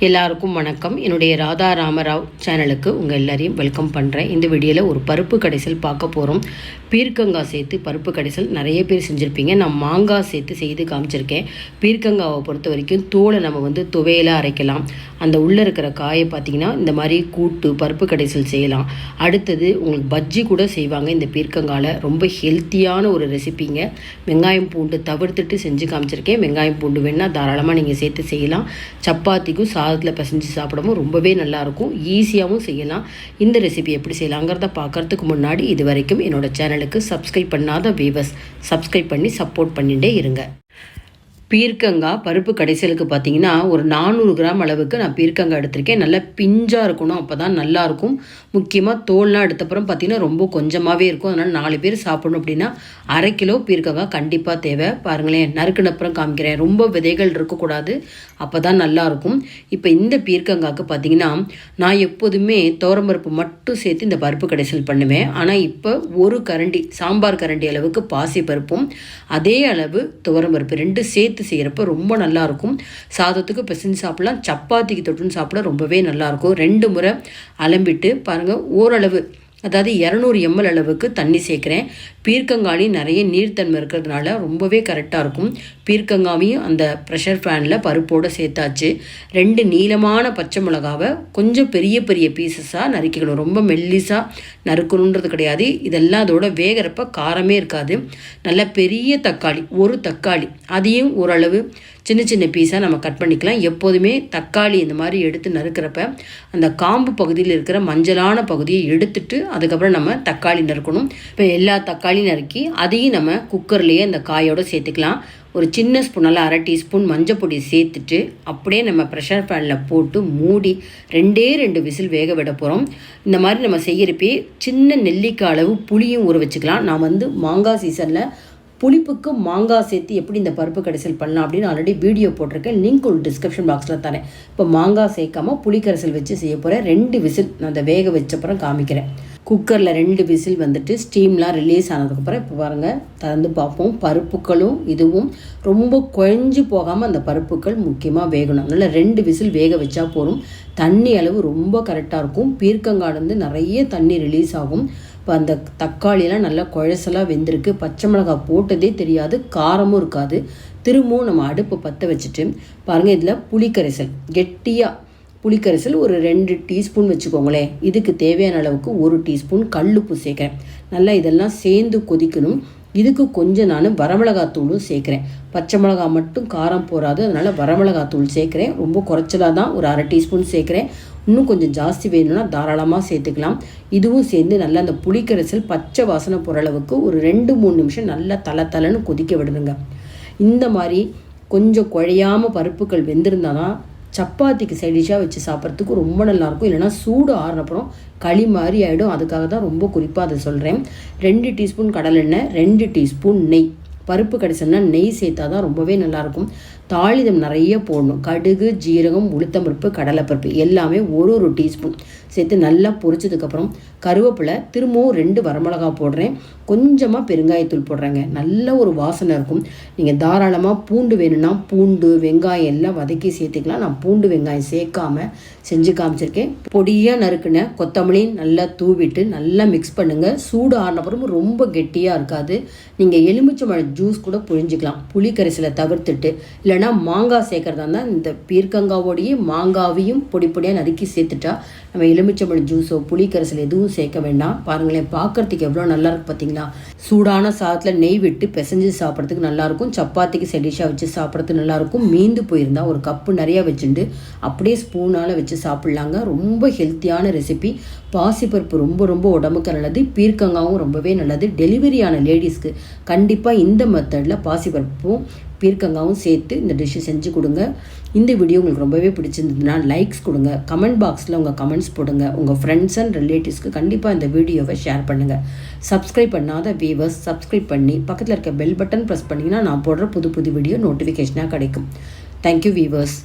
எல்லாருக்கும் வணக்கம். என்னுடைய ராதா ராமராவ் சேனலுக்கு உங்கள் எல்லாரையும் வெல்கம் பண்ணுறேன். இந்த வீடியோவில் ஒரு பருப்பு கடைசல் பார்க்க போகிறோம். பீர்க்கங்காய் சேர்த்து பருப்பு கடைசல் நிறைய பேர் செஞ்சுருப்பீங்க. நான் மாங்காய் சேர்த்து செய்து காமிச்சிருக்கேன். பீர்க்கங்காவை பொறுத்த வரைக்கும் தோலை நம்ம துவையலாக அரைக்கலாம். அந்த உள்ளே இருக்கிற காயை பார்த்திங்கன்னா இந்த மாதிரி கூட்டு பருப்பு கடைசல் செய்யலாம். அடுத்தது உங்களுக்கு பஜ்ஜி கூட செய்வாங்க. இந்த பீர்க்கங்காயில் ரொம்ப ஹெல்த்தியான ஒரு ரெசிபிங்க. வெங்காயம் பூண்டு தவிர்த்துட்டு செஞ்சு காமிச்சிருக்கேன். வெங்காயம் பூண்டு வேணால் தாராளமாக நீங்கள் சேர்த்து செய்யலாம். சப்பாத்திக்கும் சாதத்தில் பிசைஞ்சு சாப்பிடவும் ரொம்பவே நல்லாயிருக்கும். ஈஸியாகவும் செய்யலாம். இந்த ரெசிபி எப்படி செய்யலாங்கிறத பார்க்குறதுக்கு முன்னாடி இது வரைக்கும் என்னோடய சேனலுக்கு சப்ஸ்கிரைப் பண்ணாத வியூவர்ஸ் சப்ஸ்கிரைப் பண்ணி சப்போர்ட் பண்ணிகிட்டே இருங்க. பீர்க்கங்காய் பருப்பு கடைசலுக்கு பார்த்தீங்கன்னா ஒரு 400 கிராம் அளவுக்கு நான் பீர்க்கங்காய் எடுத்திருக்கேன். நல்லா பிஞ்சாக இருக்கணும், அப்போ தான் நல்லாயிருக்கும். முக்கியமாக தோல்லாம் எடுத்தப்புறம் பார்த்திங்கன்னா ரொம்ப கொஞ்சமாகவே இருக்கும். அதனால் 4 பேர் சாப்பிடணும் அப்படின்னா 1/2 கிலோ பீர்க்கங்காய் கண்டிப்பாக தேவை. பாருங்களேன், நறுக்குனப்புறம் காமிக்கிறேன். ரொம்ப விதைகள் இருக்கக்கூடாது, அப்போ தான் நல்லாயிருக்கும். இப்போ இந்த பீர்க்கங்காய்க்கு பார்த்திங்கன்னா நான் எப்போதுமே துவரம்பருப்பு மட்டும் சேர்த்து இந்த பருப்பு கடைசல் பண்ணுவேன். ஆனால் இப்போ ஒரு கரண்டி சாம்பார் கரண்டி அளவுக்கு பாசி பருப்பும் அதே அளவு துவரம்பருப்பு 2 சேர்த்து செய்கிறப்ப ரொம்ப நல்லாயிருக்கும். சாதத்துக்கு பிசைஞ்சு சாப்பிடலாம், சப்பாத்திக்கு தொட்டுன்னு சாப்பிட ரொம்பவே நல்லாயிருக்கும். 2 முறை அலம்பிட்டு பாருங்கள். ஓரளவு அதாவது 200 ml அளவுக்கு தண்ணி சேர்க்குறேன். பீர்க்கங்காயும் நிறைய நீர்த்தன்மை இருக்கிறதுனால ரொம்பவே கரெக்டாக இருக்கும். பீர்க்கங்காயும் அந்த ப்ரெஷர் ஃபேனில் பருப்போடு சேர்த்தாச்சு. 2 நீளமான பச்சை மிளகாவை கொஞ்சம் பெரிய பெரிய பீசஸாக நறுக்கிக்கணும். ரொம்ப மெல்லிஸாக நறுக்கணுன்றது கிடையாது. இதெல்லாம் அதோட வேகிறப்ப காரமே இருக்காது. நல்ல பெரிய தக்காளி, ஒரு தக்காளி, அதையும் ஓரளவு சின்ன சின்ன பீஸாக நம்ம கட் பண்ணிக்கலாம். எப்போதுமே தக்காளி இந்த மாதிரி எடுத்து நறுக்கிறப்ப அந்த காம்பு பகுதியில் இருக்கிற மஞ்சளான பகுதியை எடுத்துட்டு அதுக்கப்புறம் நம்ம தக்காளி நறுக்கணும். இப்போ எல்லா தக்காளி நறுக்கி அதையும் நம்ம குக்கர்லேயே அந்த காயோடு சேர்த்துக்கலாம். ஒரு சின்ன ஸ்பூனால் 1/2 டீஸ்பூன் மஞ்சள் பொடி சேர்த்துட்டு அப்படியே நம்ம ப்ரெஷர் பேனில் போட்டு மூடி 2 விசில் வேக விட போகிறோம். இந்த மாதிரி நம்ம செய்கிறப்பே சின்ன நெல்லிக்காய் அளவு புளியும் ஊற வச்சுக்கலாம். நான் மாங்காய் சீசனில் புளிப்புக்கு மாங்காய் சேர்த்து எப்படி இந்த பருப்பு கடைசல் பண்ணலாம் அப்படின்னு ஆல்ரெடி வீடியோ போட்டிருக்கேன். லிங்க் ஒரு டிஸ்கிரிப்ஷன் பாக்ஸில் தரேன். இப்போ மாங்காய் சேர்க்காமல் புளிக்கரைசல் வச்சு செய்ய போகிறேன். 2 விசில் நான் அதை வேக வச்சப்புறம் காமிக்கிறேன். குக்கரில் 2 விசில் ஸ்டீம்லாம் ரிலீஸ் ஆனதுக்கப்புறம் இப்போ பாருங்கள், திறந்து பார்ப்போம். பருப்புகளும் இதுவும் ரொம்ப குழஞ்சு போகாமல் அந்த பருப்புகள் முக்கியமாக வேகணும். அதனால் 2 விசில் வேக வச்சா போதும். தண்ணி அளவு ரொம்ப கரெக்டாக இருக்கும். பீர்க்கங்காய் நிறைய தண்ணி ரிலீஸ் ஆகும். இப்போ அந்த தக்காளியெல்லாம் நல்லா குழசலாக வெந்திருக்கு. பச்சை மிளகாய் போட்டதே தெரியாது, காரமும் இருக்காது. திரும்பவும் நம்ம அடுப்பை பற்ற வச்சுட்டு பாருங்கள், இதில் புளிக்கரைசல் கெட்டியாக புளிக்கரைசல் ஒரு 2 டீஸ்பூன் வச்சுக்கோங்களேன். இதுக்கு தேவையான அளவுக்கு 1 டீஸ்பூன் கல்லுப்பு சேர்க்குறேன். நல்லா இதெல்லாம் சேர்ந்து கொதிக்கணும். இதுக்கு கொஞ்சம் நான் வரமிளகாத்தூளும் சேர்க்குறேன். பச்சை மிளகா மட்டும் காரம் போகாது, அதனால் வரமிளகாத்தூள் சேர்க்குறேன். ரொம்ப குறைச்சலாக தான் ஒரு 1/2 டீஸ்பூன் சேர்க்குறேன். இன்னும் கொஞ்சம் ஜாஸ்தி வேணும்னா தாராளமாக சேர்த்துக்கலாம். இதுவும் சேர்ந்து நல்லா அந்த புளிக்கரைசல் பச்சை வாசனை போகிற அளவுக்கு ஒரு 2-3 நிமிஷம் நல்லா தலை கொதிக்க விடுதுங்க. இந்த மாதிரி கொஞ்சம் குழையாமல் பருப்புகள் வெந்திருந்தால் தான் சப்பாத்திக்கு சைடிஷாக வச்சு சாப்பிட்றதுக்கு ரொம்ப நல்லாயிருக்கும். இல்லைனா சூடு ஆறுனப்புறம் களி மாதிரி ஆகிடும். அதுக்காக தான் ரொம்ப குறிப்பாக அதை சொல்கிறேன். 2 டீஸ்பூன் கடலெண்ணெய், 2 டீஸ்பூன் நெய். பருப்பு கடைசல்னா நெய் சேர்த்தா தான் ரொம்பவே நல்லாயிருக்கும். தாளிதம் நிறைய போடணும். கடுகு, ஜீரகம், உளுத்தம்பருப்பு, கடலைப்பருப்பு எல்லாமே ஒரு டீஸ்பூன் சேர்த்து நல்லா பொரிச்சதுக்கப்புறம் கருவேப்பிலை, திரும்பவும் 2 வரமிளகா போடுறேன். கொஞ்சமாக பெருங்காயத்தூள் போடுறேங்க. நல்ல ஒரு வாசனை இருக்கும். நீங்கள் தாராளமாக பூண்டு வேணும்னா பூண்டு, வெங்காயம் எல்லாம் வதக்கி சேர்த்துக்கலாம். நான் பூண்டு வெங்காயம் சேர்க்காம செஞ்சு காமிச்சிருக்கேன். பொடியாக நறுக்குன கொத்தமல்லி நல்லா தூவிட்டு நல்லா மிக்ஸ் பண்ணுங்கள். சூடு ஆறினப்புறம் ரொம்ப கெட்டியாக இருக்காது. நீங்கள் எலுமிச்சம்பழம் ஜூஸ் கூட புழிஞ்சிக்கலாம், புளிக்கரைசலை தவிர்த்துட்டு. இல்லைனா மாங்காய் சேர்க்குறதா இருந்தால் இந்த பீர்க்கங்காவோடையே மாங்காவையும் பொடியாக நறுக்கி சேர்த்துட்டா நம்ம எலுமிச்சம்பழம் ஜூஸோ புளிக்கரைசல் எதுவும் சேர்க்க வேண்டாம். பாருங்களேன், பார்க்குறதுக்கு எவ்வளோ நல்லாயிருக்கு பார்த்தீங்களா. சூடான சாதத்தில் நெய் விட்டு பிசைஞ்சு சாப்பிட்றதுக்கு நல்லாயிருக்கும். சப்பாத்திக்கு செடிஷாக வச்சு சாப்பிட்றதுக்கு நல்லாயிருக்கும். மீந்து போயிருந்தால் ஒரு கப்பு நிறையா வச்சுட்டு அப்படியே ஸ்பூனால் வச்சு சாப்பிட்லாங்க. ரொம்ப ஹெல்த்தியான ரெசிபி. பாசிப்பருப்பு ரொம்ப உடம்புக்கு நல்லது. பீர்க்கங்காவும் ரொம்பவே நல்லது. டெலிவரியான லேடிஸ்க்கு கண்டிப்பாக இந்த மெத்தடில் பாசிப்பருப்பும் பீர்க்கங்காவும் சேர்த்து இந்த டிஷ்ஷை செஞ்சு கொடுங்க. இந்த வீடியோ உங்களுக்கு ரொம்பவே பிடிச்சிருந்ததுன்னா லைக்ஸ் கொடுங்க. கமெண்ட் பாக்ஸில் உங்கள் கமெண்ட்ஸ் போடுங்க. உங்கள் ஃப்ரெண்ட்ஸ் அண்ட் ரிலேட்டிவ்ஸ்க்கு கண்டிப்பாக இந்த வீடியோவை ஷேர் பண்ணுங்கள். சப்ஸ்கிரைப் பண்ணாத வியூவர்ஸ் சப்ஸ்கிரைப் பண்ணி பக்கத்தில் இருக்க பெல் பட்டன் ப்ரெஸ் பண்ணிங்கன்னா நான் போடுற புது வீடியோ நோட்டிஃபிகேஷனாக கிடைக்கும். Thank you viewers.